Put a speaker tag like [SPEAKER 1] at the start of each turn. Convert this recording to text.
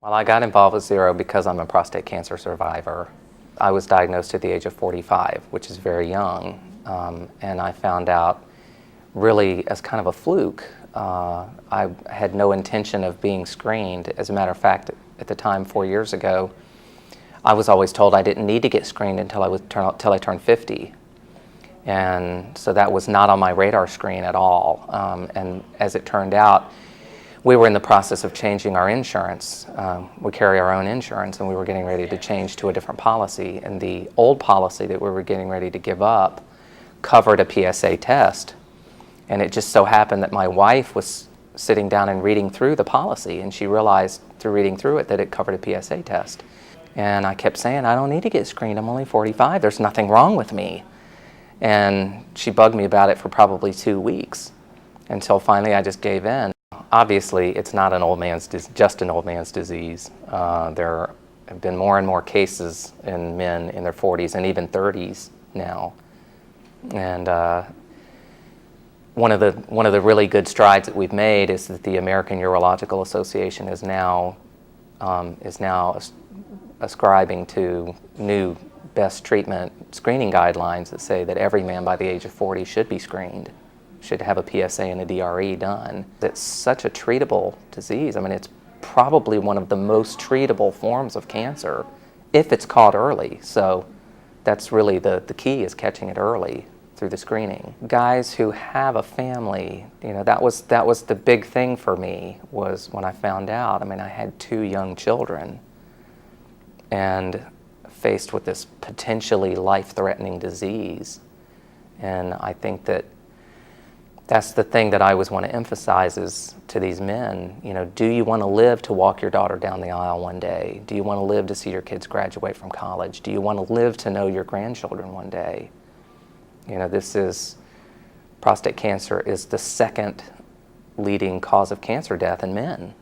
[SPEAKER 1] Well, I got involved with Zero because I'm a prostate cancer survivor. I was diagnosed at the age of 45, which is very young, and I found out really as kind of a fluke. I had no intention of being screened. As a matter of fact, at the time, 4 years ago, I was always told I didn't need to get screened until I turned 50. And so that was not on my radar screen at all. And as it turned out, we were in the process of changing our insurance. We carry our own insurance, and we were getting ready to change to a different policy. And the old policy that we were getting ready to give up covered a PSA test. And it just so happened that my wife was sitting down and reading through the policy, and she realized through reading through it that it covered a PSA test. And I kept saying, I don't need to get screened, I'm only 45, there's nothing wrong with me. And she bugged me about it for probably 2 weeks, until finally I just gave in. Obviously, it's not just an old man's disease. There have been more and more cases in men in their 40s and even 30s now. And one of the really good strides that we've made is that the American Urological Association is now ascribing to new best treatment screening guidelines that say that every man by the age of 40 should be screened, should have a PSA and a DRE done. It's such a treatable disease. I mean, it's probably one of the most treatable forms of cancer if it's caught early. So that's really the key, is catching it early through the screening. Guys who have a family, you know, that was the big thing for me, was when I found out. I mean, I had 2 young children, and faced with this potentially life-threatening disease. And I think that's the thing that I always want to emphasize is to these men, you know, do you want to live to walk your daughter down the aisle one day? Do you want to live to see your kids graduate from college? Do you want to live to know your grandchildren one day? You know, prostate cancer is the second leading cause of cancer death in men.